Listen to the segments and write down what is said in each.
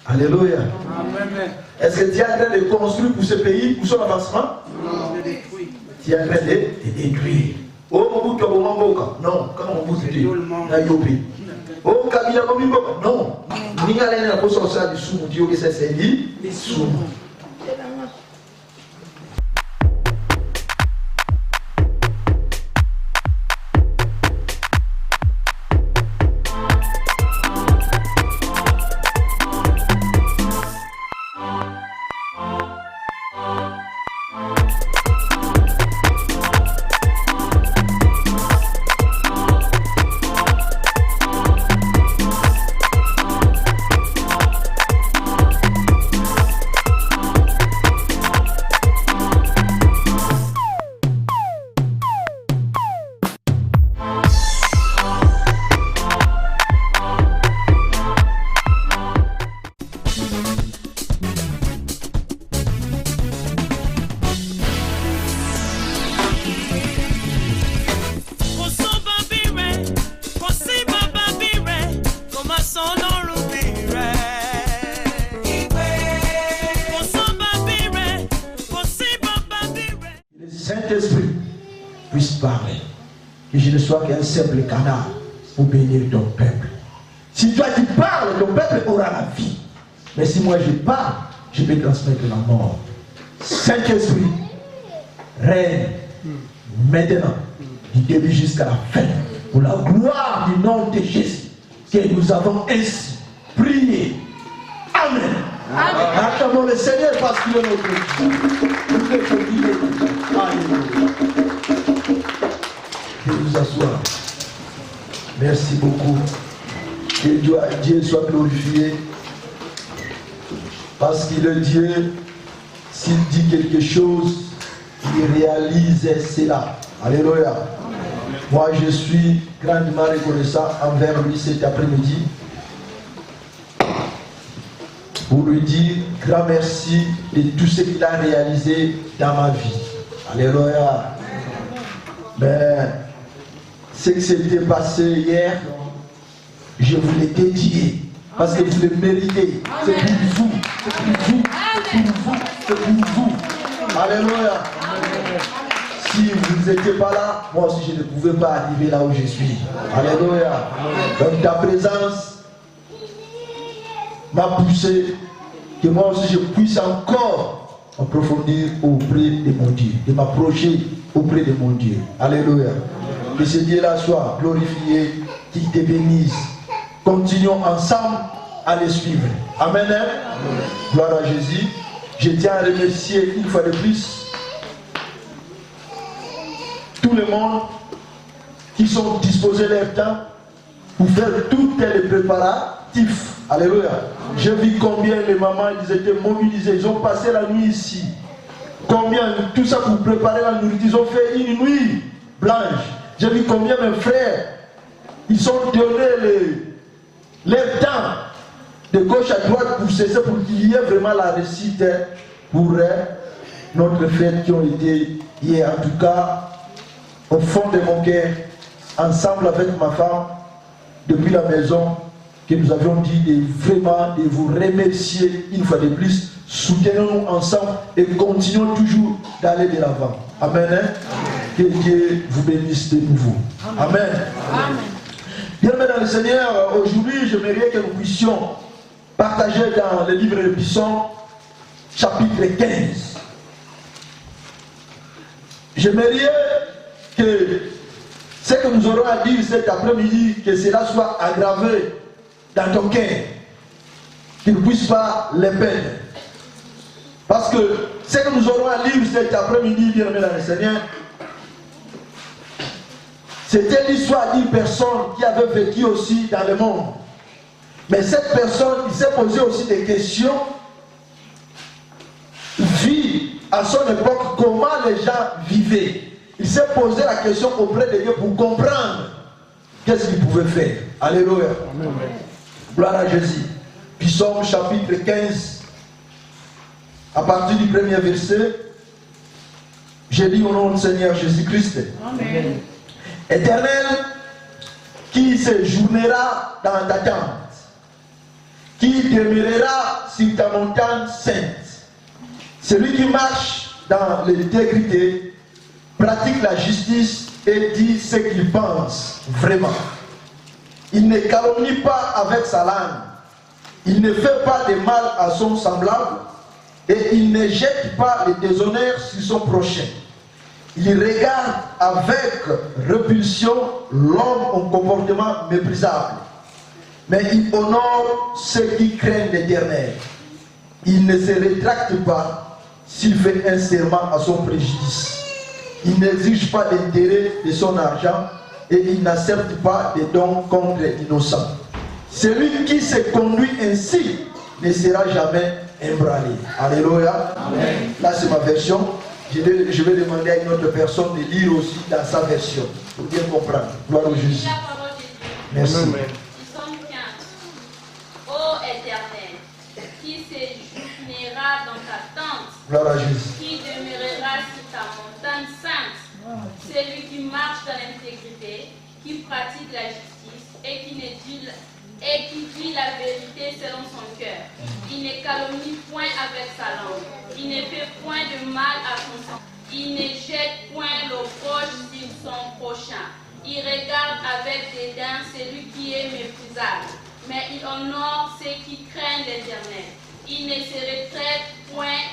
Alléluia. Amen. Est-ce que tu es en train de construire pour ce pays, pour son avancement? Non. Tu es en train de détruire. Oh, mon bout, non, quand mon bout, c'est Nayopi. Oh, Kabila, non. N'ingale na poso sa du sumu, Dieu que c'est dit, sumu. Saint-Esprit puisse parler. Que je ne sois qu'un simple canal pour bénir ton peuple. Si toi tu parles, ton peuple aura la vie. Mais si moi je parle, je vais transmettre la mort. Saint-Esprit, règne maintenant, du début jusqu'à la fin, pour la gloire du nom de Jésus, que nous avons ainsi prié. Amen. Acclamons le Seigneur parce qu'il est notre Dieu. Je vais vous asseoir. Merci beaucoup. Que Dieu soit glorifié. Parce qu'il est Dieu. S'il dit quelque chose, il réalise cela. Alléluia. Moi, je suis grandement reconnaissant envers lui cet après-midi. Pour lui dire grand merci de tout ce qu'il a réalisé dans ma vie. Alléluia. Mais ce qui s'était passé hier, je vous l'ai dédié parce que vous le méritez. C'est pour vous. C'est pour vous. C'est pour vous. C'est pour vous. Alléluia. Si vous n'étiez pas là, moi aussi je ne pouvais pas arriver là où je suis. Alléluia. Donc ta présence m'a poussé que moi aussi je puisse encore approfondir auprès de mon Dieu, de m'approcher auprès de mon Dieu. Alléluia. Que ce Dieu-là soit glorifié, qu'il te bénisse. Continuons ensemble à le suivre. Amen. Gloire à Jésus. Je tiens à remercier une fois de plus tout le monde qui sont disposés leur temps pour faire tous les préparatifs. Alléluia. J'ai vu combien les mamans ils étaient mobilisés. Ils ont passé la nuit ici. Combien tout ça pour préparer la nourriture. Ils ont fait une nuit blanche. J'ai vu combien mes frères ils ont donné leur temps de gauche à droite pour cesser, pour qu'il y ait vraiment la réussite pour notre fête qui ont été hier. En tout cas, au fond de mon cœur, ensemble avec ma femme, depuis la maison, que nous avions dit vraiment de vous remercier une fois de plus. Soutenons-nous ensemble et continuons toujours d'aller de l'avant. Amen. Amen. Que Dieu vous bénisse de nouveau. Amen. Amen. Bien-aimés dans le Seigneur, aujourd'hui, j'aimerais que nous puissions partager dans le livre de Psaumes, chapitre 15. J'aimerais que ce que nous aurons à dire cet après-midi, que cela soit aggravé dans ton cœur, qu'il ne puisse pas les perdre. Parce que ce que nous aurons à lire cet après-midi, bien-aimés dans le Seigneur, c'était l'histoire d'une personne qui avait vécu aussi dans le monde. Mais cette personne, il s'est posé aussi des questions. Vit à son époque comment les gens vivaient. Il s'est posé la question auprès de Dieu pour comprendre qu'est-ce qu'il pouvait faire. Alléluia. Amen. Gloire à Jésus. Psaume chapitre 15, à partir du premier verset, j'ai dit au nom du Seigneur Jésus-Christ. Amen. Éternel, qui séjournera dans ta tente, qui qui demeurera sur ta montagne sainte. Celui qui marche dans l'intégrité, pratique la justice et dit ce qu'il pense vraiment. Il ne calomnie pas avec sa langue. Il ne fait pas de mal à son semblable et il ne jette pas le déshonneur sur son prochain. Il regarde avec répulsion l'homme au comportement méprisable, mais il honore ceux qui craignent l'Éternel. Il ne se rétracte pas s'il fait un serment à son préjudice. Il n'exige pas d'intérêt de son argent et il n'accepte pas de dons contre l'innocent. Celui qui se conduit ainsi ne sera jamais ébranlé. Alléluia. Amen. Là, c'est ma version. Je vais demander à une autre personne de lire aussi dans sa version pour bien comprendre. Gloire au Jésus. Merci. Psaume 15. Ô Éternel, qui séjournera dans ta tente, gloire à Jésus, qui demeurera sur ta montagne sainte, celui qui marche dans l'intégrité, qui pratique la justice et qui dit la vérité selon son cœur. Il ne calomnie point avec sa langue. Il ne fait point de mal à son sang. Il ne jette point le reproche sur son prochain. Il regarde avec dédain celui qui est méprisable. Mais il honore ceux qui craignent l'Éternel. Il ne se retraite point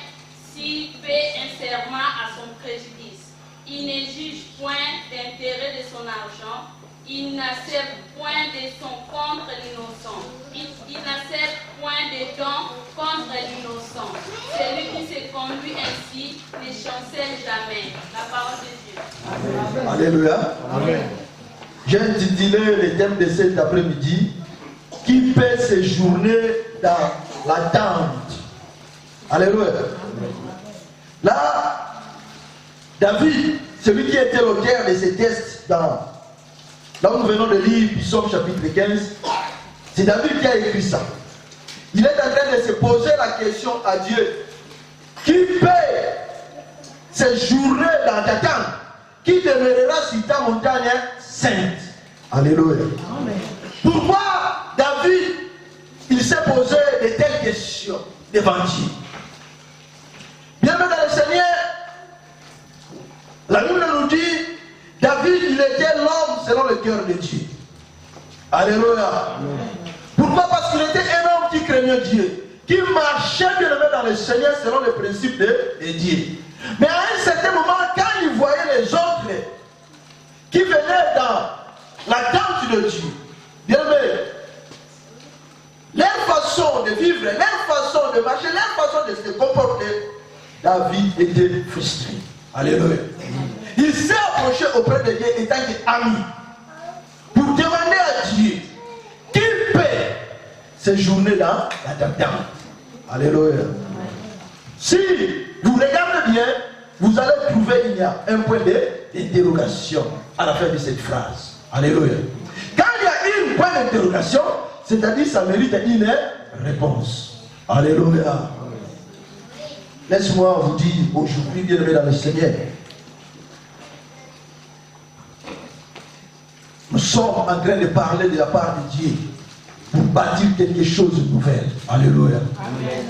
s'il fait un serment à son préjudice. Il ne juge point d'intérêt de son argent. Il n'accepte point de son contre l'innocent. Il n'accepte point de dons contre l'innocent. Celui qui se conduit ainsi ne chancelle jamais. La parole de Dieu. Alléluia. Amen. J'ai intitulé le thème de cet après-midi, qui peut séjourner dans la tente. Alléluia. Là, David, celui qui était l'auteur de ces textes là où nous venons de lire Psaume chapitre 15, c'est David qui a écrit ça. Il est en train de se poser la question à Dieu. Qui peut séjourner dans ta tente? Qui demeurera sur ta montagne sainte? Alléluia. Amen. Pourquoi David, il s'est posé de telles questions devant Dieu? Bien-aimé dans le Seigneur, la Bible nous dit, David, il était l'homme selon le cœur de Dieu. Alléluia. Pourquoi? Parce qu'il était un homme qui craignait Dieu, qui marchait bien aimé dans le Seigneur selon les principes de Dieu. Mais à un certain moment, quand il voyait les autres qui venaient dans la tente de Dieu, bien aimé, leur façon de vivre, leur façon de marcher, leur façon de se comporter, David était frustré. Alléluia. Il s'est approché auprès de Dieu étant ami pour demander à Dieu qui peut séjourner dans la tente. Alléluia. Si vous regardez bien, vous allez trouver qu'il y a un point d'interrogation à la fin de cette phrase. Alléluia. Quand il y a un point d'interrogation, c'est-à-dire ça mérite une réponse. Alléluia. Laisse-moi vous dire aujourd'hui, bien-aimé dans le Seigneur, nous sommes en train de parler de la part de Dieu pour bâtir quelque chose de nouvel. Alléluia. Amen.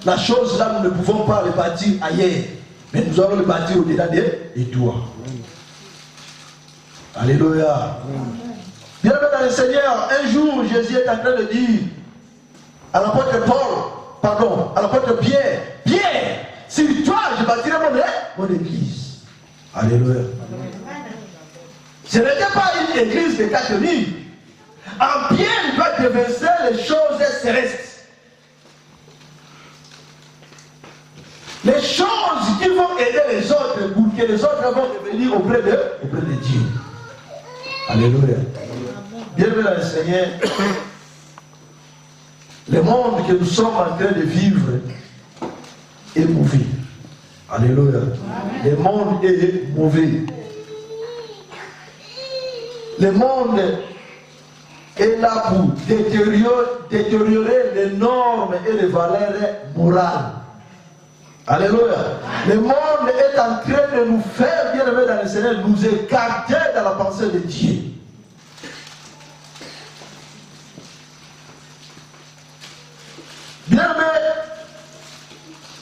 La chose là, nous ne pouvons pas le bâtir ailleurs, mais nous allons le bâtir au-delà de toi. Alléluia. Bien-aimé dans le Seigneur, un jour, Jésus est en train de dire à l'apôtre à l'apôtre Pierre, Pierre, sur toi, je bâtirai mon église. Alléluia. Ce n'était pas une église de 4 murs. En Pierre, il doit déverser les choses célestes. Les choses qui vont aider les autres pour que les autres vont revenir auprès de Dieu. Alléluia. Bienvenue dans le Seigneur. Le monde que nous sommes en train de vivre est mauvais. Alléluia. Le monde est mauvais. Le monde est là pour détériorer les normes et les valeurs morales. Alléluia. Le monde est en train de nous faire, bien aimé dans le Seigneur, nous écarter dans la pensée de Dieu. Bien, mais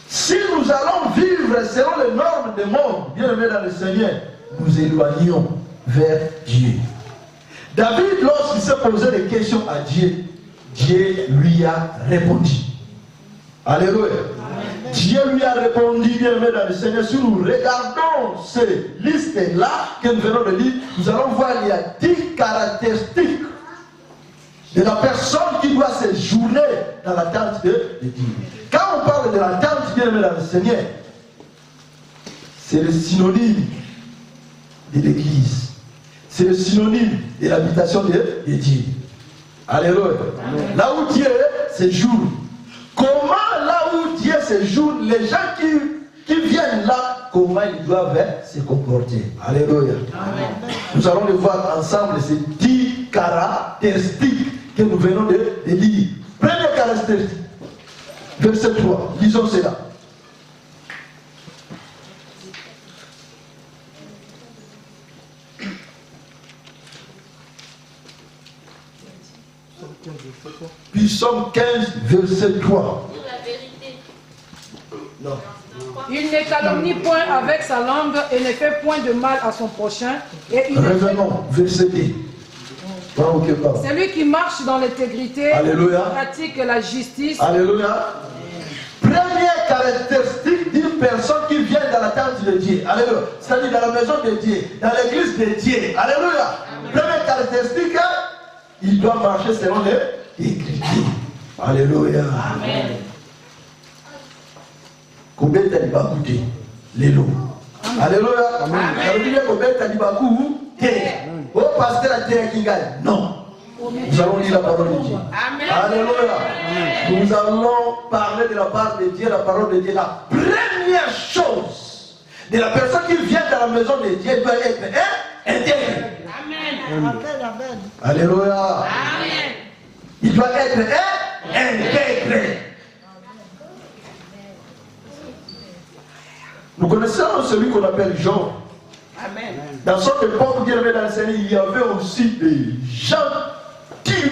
si nous allons vivre selon les normes du monde, bien aimé dans le Seigneur, nous éloignons vers Dieu. David, lorsqu'il s'est posé des questions à Dieu, Dieu lui a répondu. Alléluia. Amen. Dieu lui a répondu, bien aimé dans le Seigneur. Si nous regardons ces listes-là que nous venons de lire, nous allons voir qu'il y a 10 caractéristiques de la personne qui doit séjourner dans la tente de Dieu. Quand on parle de la tente, bien aimé dans le Seigneur, c'est le synonyme de l'église. C'est le synonyme de l'habitation de Dieu. Alléluia. Amen. Là où Dieu séjourne. Comment là où Dieu séjourne, les gens qui viennent là, comment ils doivent se comporter. Alléluia. Amen. Nous allons les voir ensemble, ces 10 caractéristiques que nous venons de lire. Première caractéristique, verset 3, lisons cela. Puis Psaume 15, verset 3. Non. Il ne calomnie point avec sa langue et ne fait point de mal à son prochain. Revenons, verset 2. C'est lui qui marche dans l'intégrité, pratique la justice. Alléluia. Première caractéristique d'une personne qui vient dans la tente de Dieu. Alléluia. C'est-à-dire dans la maison de Dieu, dans l'église de Dieu. Alléluia. Première caractéristique, il doit marcher selon les Écritures. Alléluia. Amen. Combien t'as dit bakouté? L'élo. Alléluia. Amen. Ça veut dire combien t'as dit bakouté? Oh, pasteur a terre qui gagne. Non. Nous allons lire la parole de Dieu. Amen. Alléluia. Amen. Nous allons parler de la part de Dieu, la parole de Dieu. La première chose de la personne qui vient dans la maison de Dieu doit être intègre. Amen. Amen. Alléluia. Amen. Il doit être intégré. Nous connaissons celui qu'on appelle Jean. Amen. Dans son époque, Dieu avait dans le Seigneur, il y avait aussi des gens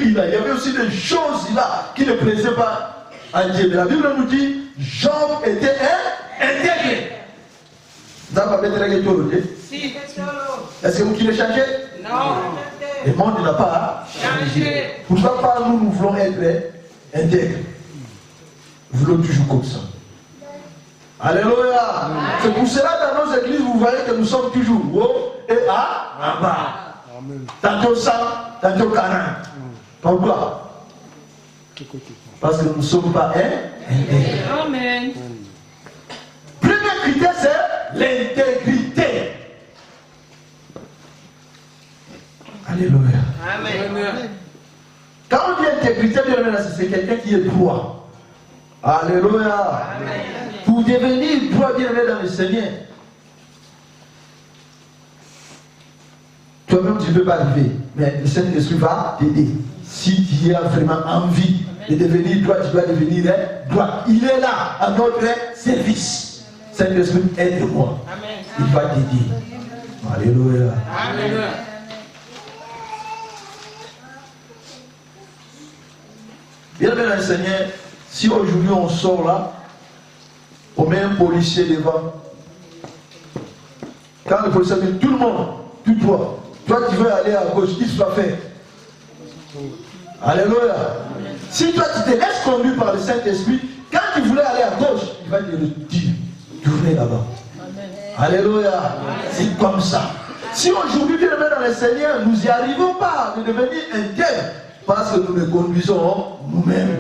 il y avait aussi des choses là qui ne plaisaient pas à Dieu. Mais la Bible nous dit Job était intégré. Si. Est-ce que vous qui le changez? Non. Le monde n'a pas changé. Pourquoi pas nous voulons être intègres? Nous voulons toujours comme ça. Alléluia. C'est pour cela dans nos églises, vous voyez que nous sommes toujours haut et en bas. Tantôt 100, tantôt 40. Pourquoi? Parce que nous ne sommes pas intègres. Amen. Premier critère, c'est l'intégrité. Alléluia. Amen. Quand on dit intégrité, c'est quelqu'un qui est droit. Alléluia. Amen. Pour devenir droit, bien dans le Seigneur, toi-même tu ne peux pas arriver, mais le Saint-Esprit va t'aider. Si tu as vraiment envie de devenir droit, tu dois devenir droit. Il est là à notre service. Saint-Esprit, aide-moi. Il va t'aider. Alléluia. Amen. Bien dans le Seigneur, si aujourd'hui on sort là, on met un policier devant. Quand le policier dit tout le monde, tout toi tu veux aller à gauche, qu'est-ce que tu vas faire? Alléluia. Amen. Si toi tu te laisses conduire par le Saint-Esprit, quand tu voulais aller à gauche, il va te dire, tournez là-bas. Alléluia. C'est comme ça. Si aujourd'hui tu le mets dans le Seigneur, nous n'y arrivons pas de devenir intègres parce que nous le conduisons nous-mêmes.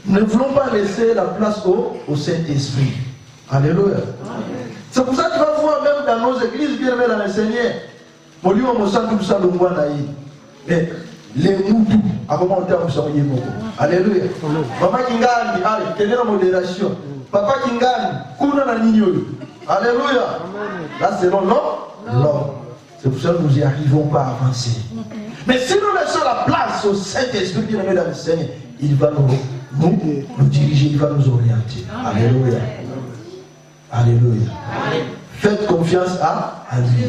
Nous ne voulons pas laisser la place au Saint-Esprit. Alléluia. C'est pour ça que tu vas voir même dans nos églises bien aimées dans le Seigneur. Pour lui, on me sent tout ça, le mois naïf. Mais les moutous, à comment on t'a observé beaucoup. Alléluia. Maman qui gagne, allez, tenez la modération. Papa qui gagne, kuna na nini. Alléluia. Là, c'est l'homme. C'est pour ça que nous n'y arrivons pas à avancer. Mais si nous laissons la place au Saint-Esprit bien aimé dans le Seigneur, il va nous diriger, il va nous orienter. Alléluia. Alléluia. Faites confiance à lui.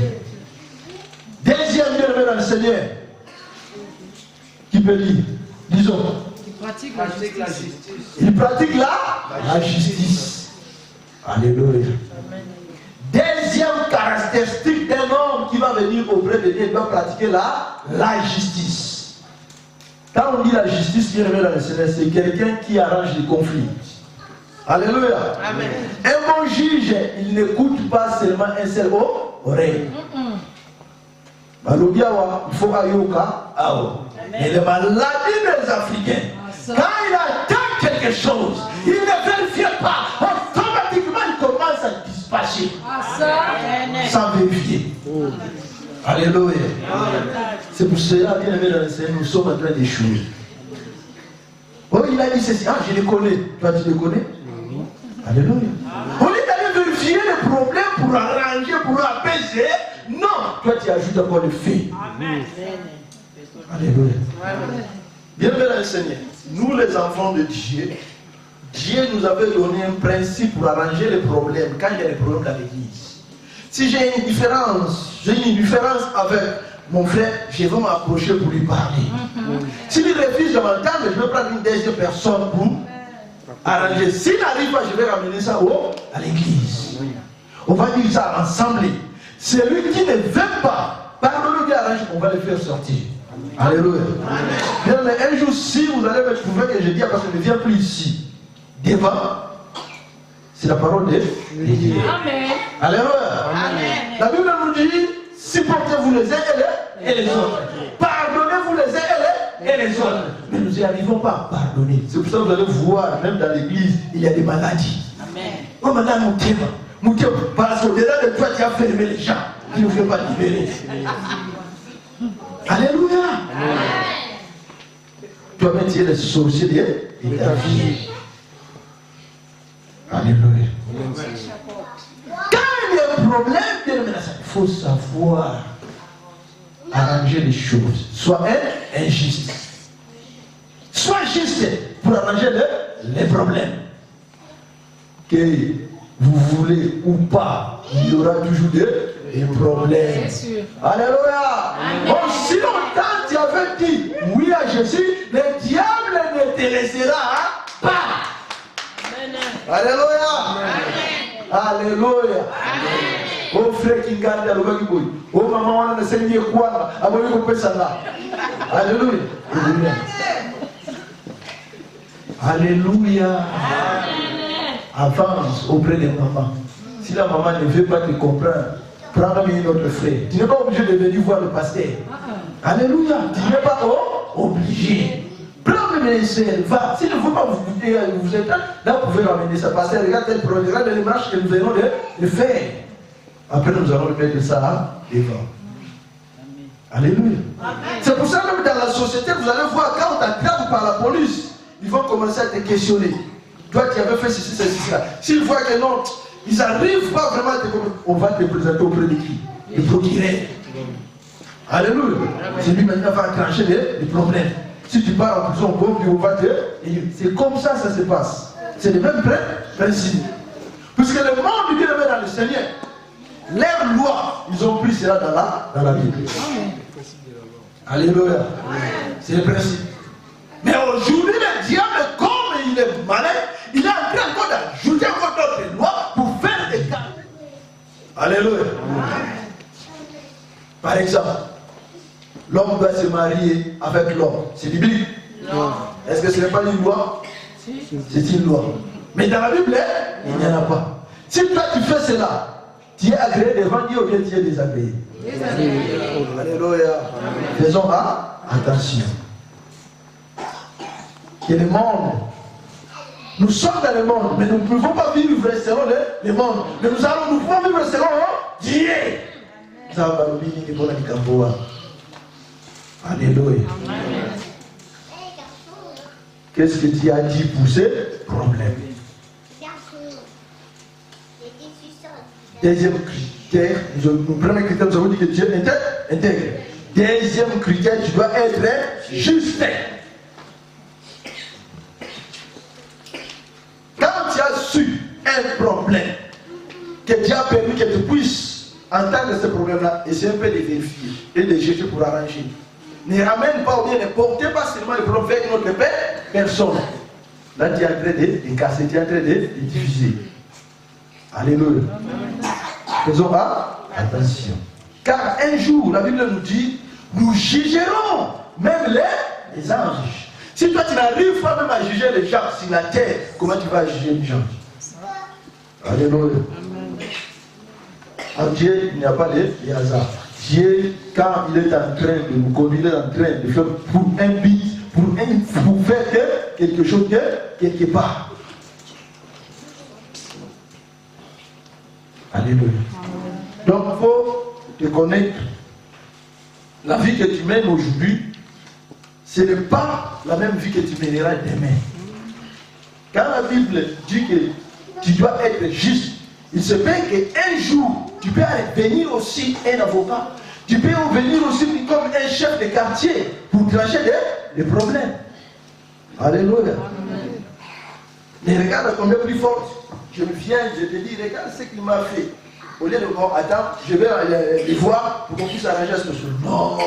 Deuxième bien aimé dans le Seigneur. Qui peut lire? Disons. pratique la justice. Il pratique la justice. Alléluia. Deuxième caractéristique d'un homme qui va venir auprès de Dieu, il doit pratiquer la justice. Quand on dit la justice, bien aimé dans le Seigneur, c'est quelqu'un qui arrange les conflits. Alléluia. Amen. Un bon juge, il n'écoute pas seulement un seul oreille. Il faut ayoka. Mais les maladies des Africains, quand il attend quelque chose, il ne vérifie pas. Automatiquement, il commence à dispatcher. Sans vérifier. Alléluia. C'est pour cela, bien aimé dans le Seigneur, nous sommes en train d'échouer. Oh, il a dit ceci. Ah, je les connais. Toi, tu les connais? Alléluia. Au lieu d'aller vérifier les problèmes pour arranger, pour apaiser, non, toi tu ajoutes encore le fait. Amen. Alléluia. Bien-aimés dans le Seigneur, nous les enfants de Dieu, Dieu nous avait donné un principe pour arranger les problèmes quand il y a des problèmes dans l'église. Si j'ai une différence avec mon frère, je vais m'approcher pour lui parler. S'il refuse de m'entendre, je vais prendre une deuxième personne pour arranger. S'il n'arrive pas, je vais ramener ça à l'église. On va dire ça ensemble. Celui qui ne veut pas pardonner qui arrange, on va le faire sortir. Alléluia. Bien, mais un jour, si vous allez me trouver que je dis parce que je ne viens plus ici, devant, c'est la parole de Dieu. Amen. Alléluia. Amen. La Bible nous dit, supportez-vous les uns et les autres. Pardonnez-vous les uns et les autres. Mais nous n'y arrivons pas à pardonner. C'est pour ça que vous allez voir, même dans l'église, il y a des maladies. Amen. Oh, madame, mon Dieu, parce qu'au-delà de toi, tu as fermé les gens. Tu ne veux pas libérer. Alléluia. Amen. Toi-même, tu es le sorcier de ta vie. Alléluia. Quand il y a un problème, il faut savoir arranger les choses. Sois injuste. Sois juste pour arranger les problèmes. Que vous voulez ou pas, il y aura toujours des problèmes. Alléluia. Bon, si longtemps tu avais dit oui à Jésus, le diable ne te laissera pas. Alléluia. Alléluia. Oh frère qui garde à l'ouverture, oh maman, on a enseigné quoi? Abonnez-vous pour ça là. Alléluia. Alléluia. Avance auprès de maman. Si la maman ne veut pas te comprendre, prends un autre frère. Tu n'es pas obligé de venir voir le pasteur. Alléluia. Tu n'es pas obligé. Prends mes soeurs, va. S'il ne faut pas vous êtes là, vous pouvez ramener ça. Pasteur, regarde tel projet, regarde les marches que nous venons de faire. Après, nous allons mettre ça devant. Alléluia. C'est pour ça que même dans la société, vous allez voir, quand on t'attrape par la police, ils vont commencer à te questionner. Toi qui avais fait ceci, ceci, là. S'ils voient que non, ils n'arrivent pas vraiment à te comprendre, on va te présenter auprès de qui? Le procureur. Alléluia. C'est lui maintenant qui va enclencher les problèmes. Si tu pars en prison, bon, puis on va te. C'est comme ça que ça se passe. C'est le même principe. Puisque le monde bien aimé dans le Seigneur, leurs lois, ils ont pris cela dans la Bible. Alléluia. C'est le principe. Mais aujourd'hui, le diable, comme il est malin, il est en train encore d'ajouter encore d'autres lois pour faire des cas. Alléluia. Par exemple, l'homme doit se marier avec l'homme. C'est biblique? Non. Est-ce que ce n'est pas une loi? C'est une loi. Mais dans la Bible, il n'y en a pas. Si toi tu fais cela, tu es agréé devant Dieu ou bien tu es désagréé? Alléluia. Faisons attention. Que le monde, nous sommes dans le monde, mais nous ne pouvons pas vivre selon le monde. Mais nous pouvons vivre selon Dieu. Alléluia. Qu'est-ce que Dieu a dit pour ces problèmes? Deuxième critère, le premier critère, nous avons dit que Dieu est intègre. Deuxième critère, tu dois être juste. Quand tu as su un problème, que Dieu a permis que tu puisses entendre ce problème-là, essaie un peu de vérifier et de chercher pour arranger. Ne ramène pas ou bien ne portez pas seulement le problème vers notre Père, personne. Là, tu es en train de casser, tu es en train de diffuser. Alléluia. Faisons attention. Car un jour, la Bible nous dit, nous jugerons même les anges. Si toi tu n'arrives pas même à juger les gens sur la terre, comment tu vas juger les gens? Alléluia. En Dieu, il n'y a pas de hasard. Dieu, quand il est en train de nous conduire, il est en train de faire pour un but, pour faire quelque chose quelque part. Alléluia. Donc il faut te connaître. La vie que tu mènes aujourd'hui, ce n'est pas la même vie que tu mèneras demain. Quand la Bible dit que tu dois être juste, il se peut qu'un jour, tu peux venir aussi un avocat, tu peux venir aussi comme un chef de quartier pour trancher des problèmes. Alléluia. Mais regarde combien plus fort. Je me viens, je te dis, regarde ce qu'il m'a fait. Au lieu de bon, attends, je vais les voir pour qu'on puisse arranger ce chose. Non,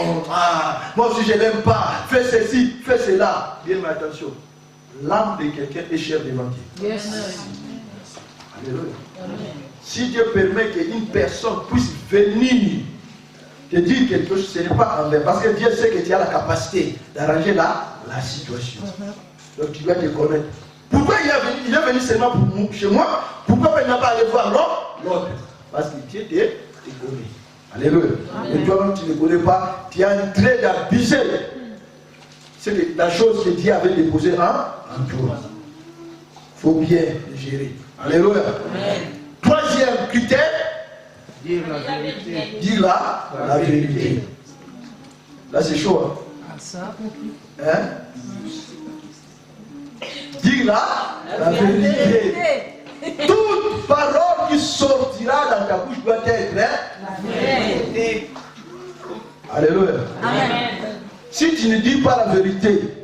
moi aussi je n'aime pas. Fais ceci, fais cela. Bien, mais attention. L'âme de quelqu'un est chère devant Dieu. Yes. Alléluia. Si Dieu permet qu'une personne puisse venir te dire quelque chose, ce n'est pas envers. Parce que Dieu sait que tu as la capacité d'arranger la situation. Donc tu dois te connaître. Pourquoi il est venu seulement chez moi? Pourquoi il n'a pas allé voir l'autre? Parce que Dieu te connaît. Alléluia. Et toi-même, tu ne connais pas, tu es en train d'abuser. C'est la chose que Dieu avait déposée en toi. Il faut bien le gérer. Alléluia. Amen. Troisième critère, dire la vérité. Dire la vérité. Là, c'est chaud. Hein? Dire la vérité. Toute parole qui sortira dans ta bouche doit être la vérité. Alléluia. Amen. Si tu ne dis pas la vérité,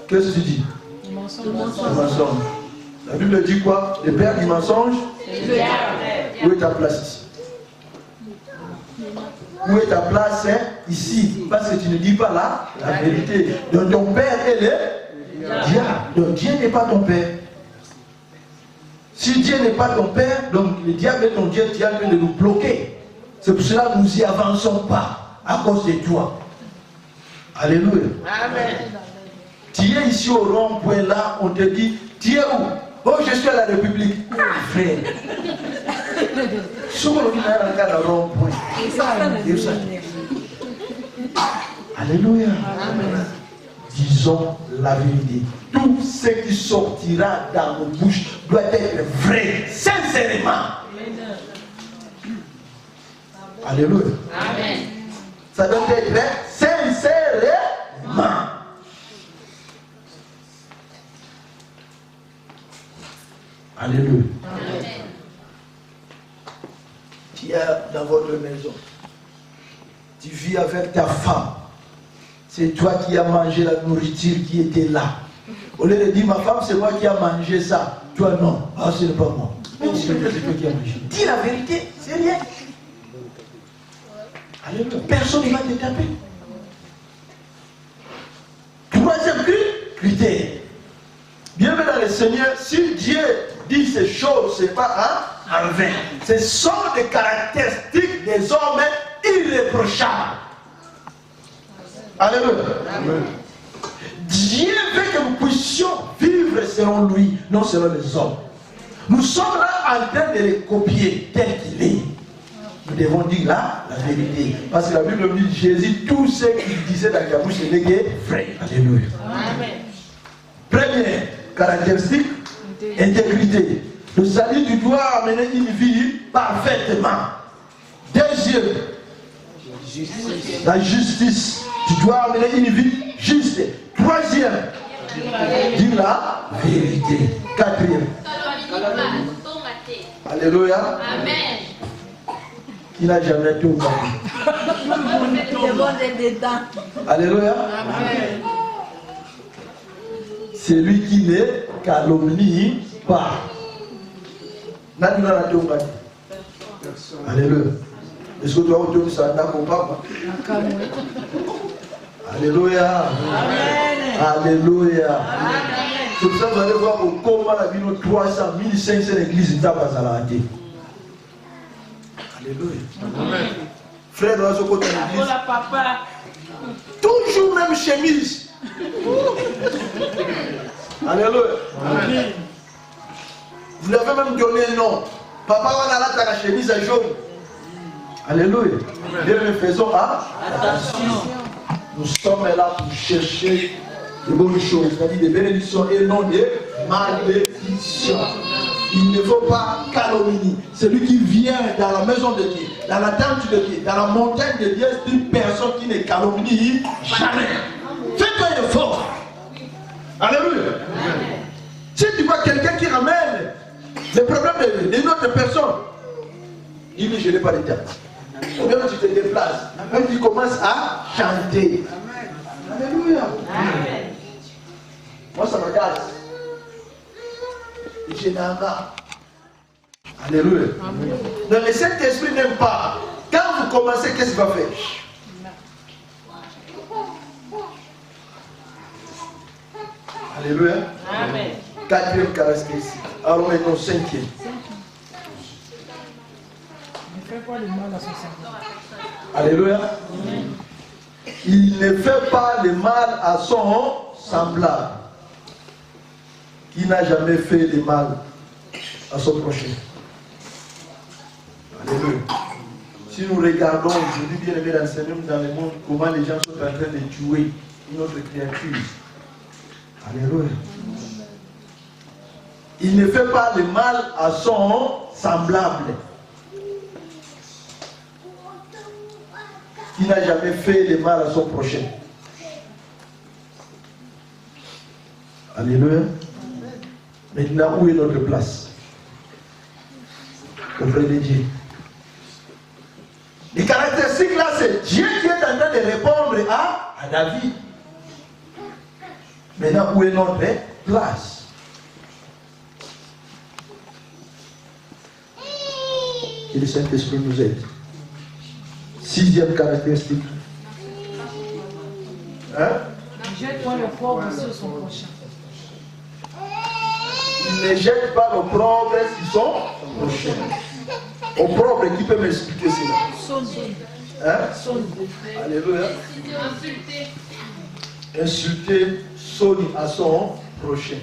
qu'est-ce que tu dis? Le mensonge. La Bible dit quoi? Le père du mensonge. Où est ta place ici? Où est ta place ici? Parce que tu ne dis pas la vérité. Donc ton père est le diable. Donc Dieu n'est pas ton père. Si Dieu n'est pas ton père, donc le diable est ton Dieu, tu es en train de nous bloquer. C'est pour cela que nous n'y avançons pas à cause de toi. Alléluia. Amen. Tu es ici au rond-point là, on te dit, tu es où? Oh, je suis à la République. Frère. Souvent, on est à rond-point. Alléluia. Amen. Disons la vérité. Tout ce qui sortira dans nos bouches doit être vrai, sincèrement. Alléluia. Amen. Ça doit être sincèrement. Alléluia. Amen. Tu es dans votre maison. Tu vis avec ta femme. C'est toi qui as mangé la nourriture qui était là. Au lieu de dire ma femme, c'est moi qui ai mangé ça. Toi non. Ah, ce n'est pas moi. Mais c'est toi qui as mangé. Dis la vérité, c'est rien. Alléluia. Personne ne va te taper. Troisième critère. Bienvenue dans le Seigneur. Si Dieu dit ces choses, ce n'est pas en vain. Ce sont des caractéristiques des hommes irréprochables. Alléluia. Amen. Dieu veut que nous puissions vivre selon lui, non selon les hommes. Nous sommes là en train de les copier tel qu'il est. Nous devons dire là la vérité. Parce que la Bible dit Jésus, tout ce qu'il disait dans la bouche, c'était vrai. Alléluia. Amen. Première caractéristique, intégrité. Le salut, tu dois amener une vie parfaitement. Deuxième, la justice. Tu dois amener une vie juste. Troisième, dire la vérité. Quatrième. Alléluia. Amen. Qui n'a jamais tout Alléluia. Amen. C'est lui qui ne calomnie pas. Alléluia. Est-ce que tu as autour de ça? Alléluia. Amen. Alléluia. C'est pour ça que vous allez voir au Congo, la ville 300, 1500 églises dans la Alléluia. Frère, dans ce côté de l'église. Toujours même chemise. Alléluia. Vous l'avez même donné un nom. Papa, on a là ta chemise à jaune. Alléluia. Bien, nous faisons attention. Nous sommes là pour chercher de bonnes choses, c'est-à-dire des bénédictions et non des malédictions. Il ne faut pas calomnier. Celui qui vient dans la maison de Dieu, dans la tente de Dieu, dans la montagne de Dieu, c'est une personne qui ne calomnie jamais. Fais-toi un effort. Alléluia. Si tu vois quelqu'un qui ramène les problèmes d'une autre personne, il dit je n'ai pas de temps. Ou bien tu te déplaces, même tu commences à chanter. Alléluia. Amen. Moi ça me casse. Je n'en ai pas. Alléluia. Donc le Saint-Esprit n'aime pas. Quand vous commencez, qu'est-ce qu'il va faire? Alléluia. Amen. Quatrième caractéristique. Alors maintenant cinquième. Il ne fait pas le mal à son semblable. Alléluia. Il ne fait pas le mal à son semblable. Qui n'a jamais fait le mal à son prochain. Alléluia. Si nous regardons aujourd'hui, bien aimé dans le monde, comment les gens sont en train de tuer une autre créature. Alléluia. Il ne fait pas le mal à son semblable. Qui n'a jamais fait le mal à son prochain. Alléluia. Maintenant, où est notre place? Auprès de Dieu. Les caractéristiques là, c'est Dieu qui est en train de répondre à David. Maintenant, où est notre place? Que le Saint-Esprit nous aide. Sixième caractéristique. Hein? Ne jette pas l'opprobre sur son prochain. Il ne jette pas l'opprobre sur son prochain. Opprobre, qui peut m'expliquer cela? Hein? Alléluia. Insulter, sonner à son prochain.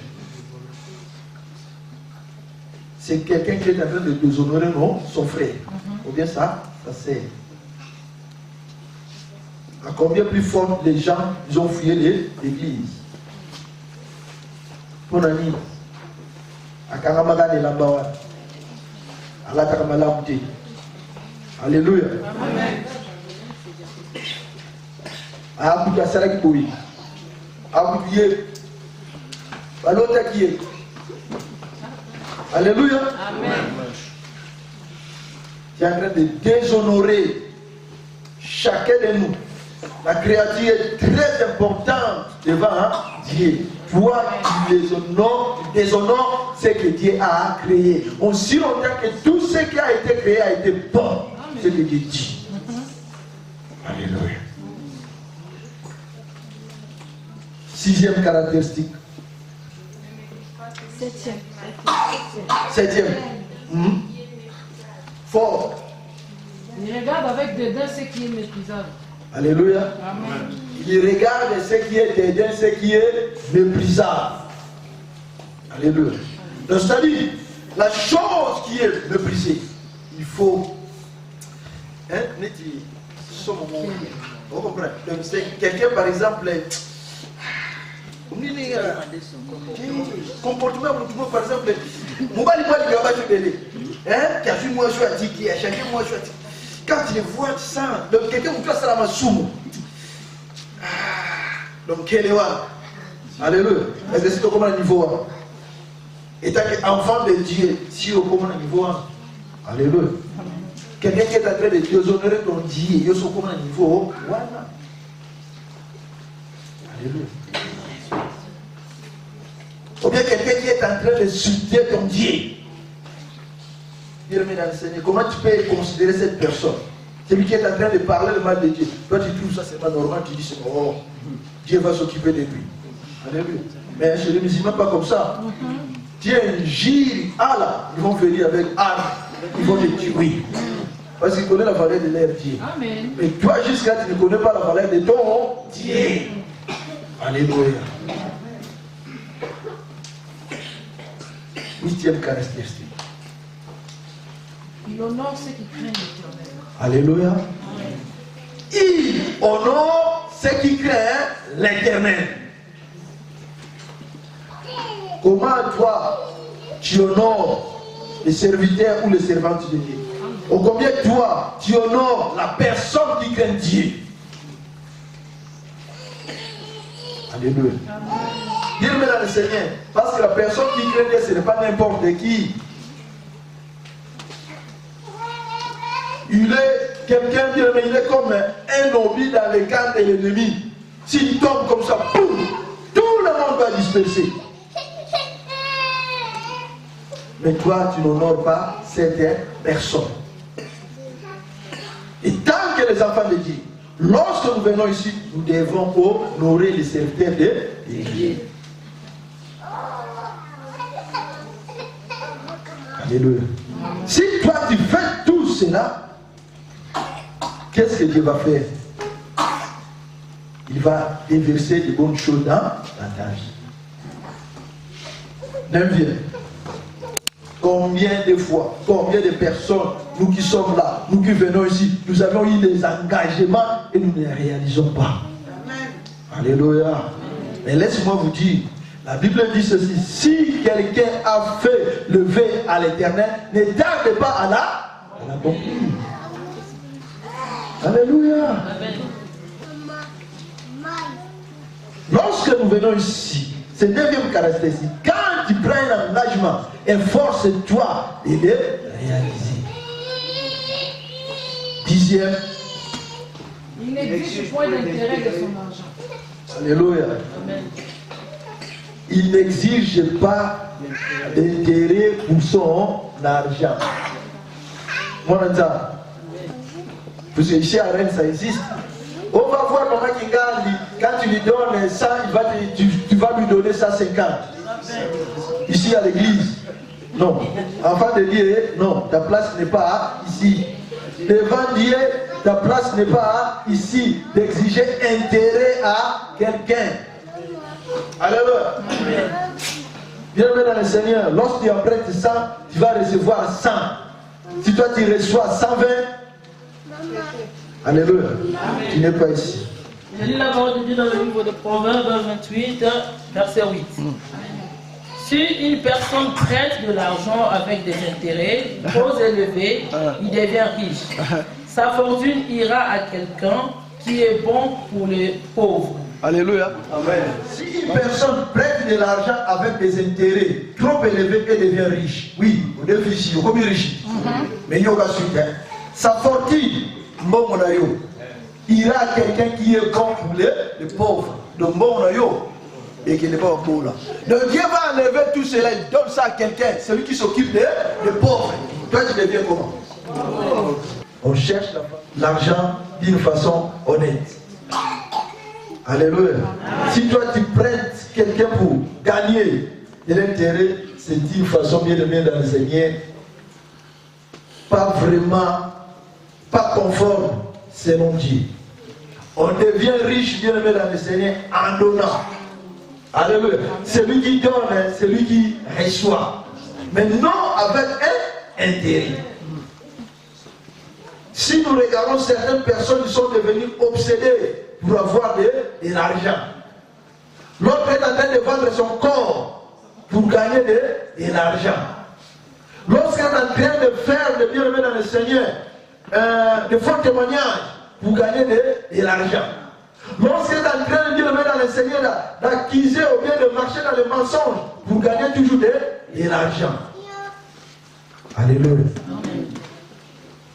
C'est quelqu'un qui est en train de déshonorer son frère. Ou bien ça sert. À combien plus fort les gens ils ont fouillé l'église? Pour ami, à Karamaga de Lambawa, à la Karamalamte. Alléluia. Amen. À Abuja Sarakibouy, à Abuja, à l'Otakié. Alléluia. Amen. Tu es en train de déshonorer chacun de nous. La créature est très importante devant Dieu. Toi, tu déshonores ce que Dieu a créé. Aussi longtemps que tout ce qui a été créé a été bon. C'est ce que Dieu dit. Alléluia. Sixième caractéristique. Septième. Fort. Il regarde avec dédain ce qui est méprisable. Alléluia. Amen. Il regarde ce qui est dédain, ce qui est méprisable. Alléluia. Donc, c'est-à-dire, la chose qui est méprisée, il faut. Hein, vous comprenez? Donc, c'est quelqu'un, par exemple. Comportement, par exemple. Qui a vu moi je qui a changé moi je quand tu les vois, tu sens. Donc quelqu'un vous place à la masoum. Donc quel est alléluia. Est-ce que c'est comment le niveau? Et tant qu'enfant de Dieu, si au comment le niveau? Alléluia. Quelqu'un qui est en train de déshonorer ton Dieu, il est au comment le niveau? Voilà. Alléluia. Ou bien quelqu'un qui est en train de insulter ton Dieu. Dire-moi dans le Seigneur, comment tu peux considérer cette personne? Celui qui est en train de parler le mal de Dieu. Toi tu trouves ça c'est pas normal, tu dis c'est oh, Dieu va s'occuper de lui. Alléluia. Mais chez les musulmans, pas comme ça. Tiens, gire, Allah, ils vont venir avec armes, ils vont te tuer. Parce qu'ils connaissent la valeur de leur Dieu. Amen. Mais toi, jusqu'à tu ne connais pas la valeur de ton Dieu. Alléluia. 8e caractéristique. Il honore ceux qui craignent l'Éternel. Alléluia. Il honore ceux qui craignent l'Éternel. Comment toi, tu honores les serviteurs ou les servantes de Dieu? Ou combien toi, tu honores la personne qui craint Dieu? Alléluia. Dis-le dans le Seigneur. Parce que la personne qui craint Dieu, ce n'est pas n'importe qui. Il est quelqu'un, il est comme un lobby dans les camps de l'ennemi. S'il tombe comme ça, boum, tout le monde va disperser. Mais toi, tu n'honores pas certaines personnes. Et tant que les enfants de Dieu, lorsque nous venons ici, nous devons honorer les serviteurs de Dieu. Alléluia. Si toi tu fais tout cela, qu'est-ce que Dieu va faire? Il va déverser de bonnes choses dans ta vie. 9e. Combien de fois, combien de personnes, nous qui sommes là, nous qui venons ici, nous avons eu des engagements et nous ne les réalisons pas. Amen. Alléluia. Mais laisse-moi vous dire, la Bible dit ceci: si quelqu'un a fait le vœu à l'Éternel, ne tarde pas à la conclure. Alléluia. Amen. Lorsque nous venons ici, c'est 9e caractéristique. Quand tu prends un engagement, efforce-toi de le réaliser. 10e. Il n'exige point d'intérêt de son argent. Alléluia. Amen. Il n'exige pas d'intérêt pour son argent. Mon ami, parce que ici à Rennes, ça existe. On va voir Maman Kingali, quand tu lui donnes 100, tu vas lui donner 150. Ici à l'église. Non. Enfant de Dieu, non, ta place n'est pas ici. Devant Dieu, ta place n'est pas ici. D'exiger intérêt à quelqu'un. Alléluia. Bien-aimé dans le Seigneur, lorsque tu empruntes 100, tu vas recevoir 100. Si toi tu reçois 120, alléluia, tu n'es pas ici. Je lis la parole de Dieu dans le livre de Proverbes 28, verset 8. Si une personne prête de l'argent avec des intérêts trop élevés, il devient riche. Sa fortune ira à quelqu'un qui est bon pour les pauvres. Alléluia. Amen. Si une personne prête de l'argent avec des intérêts trop élevés, elle devient riche. Oui, on est riche, on est riche. Mais il y a aussi, sa fortune ira à quelqu'un qui est bon pour les pauvres. Donc, et qui n'est pas beau là. Donc Dieu va enlever tout cela, il donne ça à quelqu'un, celui qui s'occupe des pauvres. Toi tu deviens comment? On cherche l'argent d'une façon honnête. Alléluia. Si toi tu prêtes quelqu'un pour gagner de l'intérêt, c'est d'une façon bien aimée dans le Seigneur, pas vraiment, pas conforme selon Dieu. On devient riche bien aimé dans le Seigneur en donnant. Alléluia. Celui qui donne, c'est lui qui reçoit. Mais non avec un intérêt. Si nous regardons certaines personnes qui sont devenues obsédées pour avoir de l'argent. L'autre est en train de vendre son corps pour gagner de l'argent. Lorsqu'elle est en train de faire de bien-aimé dans le Seigneur, de faux témoignages pour gagner de l'argent. Lorsqu'elle est en train de dire dans le Seigneur d'accuser ou bien de marcher dans le mensonge pour gagner toujours de l'argent. Alléluia.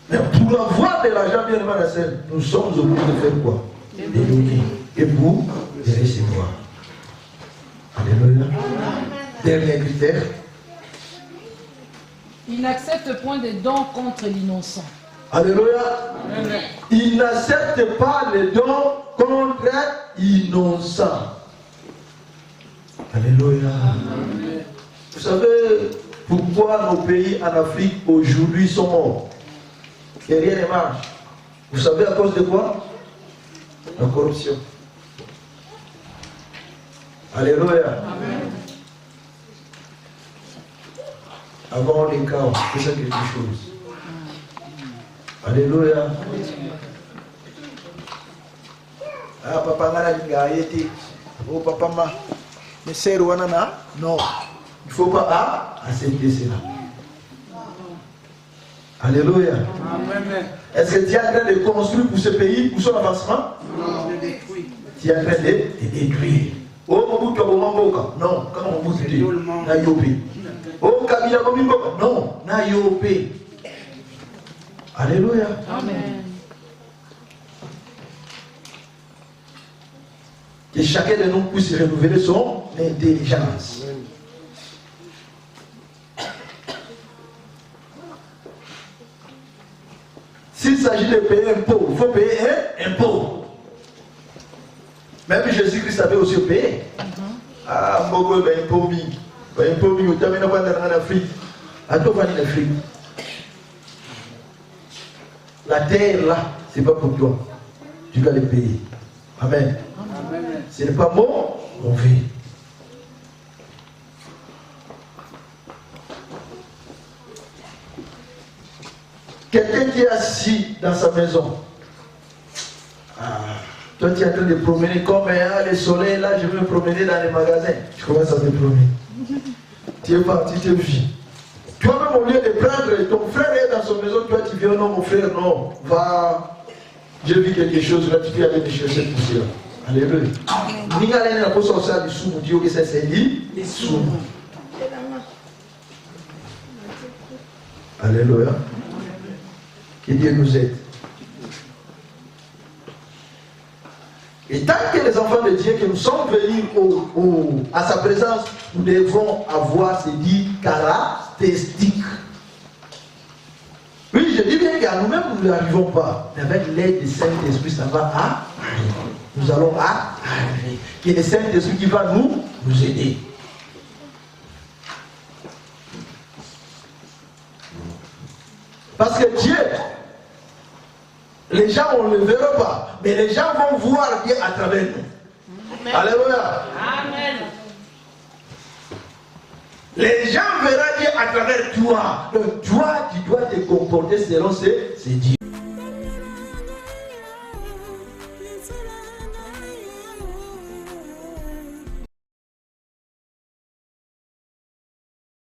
Mais pour avoir de l'argent, bien dans le Seigneur, nous sommes obligés de faire quoi? De donner et pour de recevoir. Alléluia. Dernier critère. Il n'accepte point de dons contre l'innocent. Alléluia. Il n'accepte pas les dons contre l'innocent. Alléluia. Vous savez pourquoi nos pays en Afrique aujourd'hui sont morts et rien ne marche? Vous savez à cause de quoi? La corruption. Alléluia. Avant les cas, c'est ça quelque chose. Alléluia. Ah, papa, oh, papa, mais c'est Rwanana? Non. Il ne faut pas accepter cela. Alléluia. Est-ce que tu es en train de construire pour ce pays, pour son avancement? Non. Tu es en train de détruire. Oh, non, comment on vous dit? Nayope. Oh, Kabila Bomiboka. Non, Nayope. Alléluia. Amen. Que chacun de nous puisse renouveler son intelligence. S'il s'agit de payer un impôt, il faut payer un impôt. Même Jésus-Christ avait aussi payé. Ah, Mogo, ben impôt mi. Ben impôt mi, tu as mis en Afrique. À toi, en Afrique. La terre là, ce n'est pas pour toi. Tu dois les payer. Amen. Amen. Ce n'est pas bon, on vit. Quelqu'un qui est assis dans sa maison. Toi, tu es en train de promener comme le soleil, là, je vais me promener dans les magasins. Tu commences à te promener. Tu es parti, tu es vu. Toi-même, au lieu de prendre, ton frère est dans son maison, toi, tu viens, non, mon frère, non, va, j'ai vu quelque chose, là, tu peux aller me chercher pour cela. Alléluia. Ni aller dans la poche ça du sous, Dieu que ça c'est dit, des sous. Alléluia. Que Dieu nous aide. Et tant que les enfants de Dieu que nous sommes venus à sa présence, nous devons avoir ces 10 caractéristiques. Oui, je dis bien qu'à nous-mêmes, nous n'arrivons pas. Mais avec l'aide du Saint-Esprit, ça va arriver. Nous allons arriver. Que le Saint-Esprit qui va nous aider. Parce que Dieu, les gens, on ne le verra pas, mais les gens vont voir Dieu à travers nous. Amen. Alléluia. Amen. Les gens verront Dieu à travers toi. Donc toi, tu dois te comporter selon ces dieux.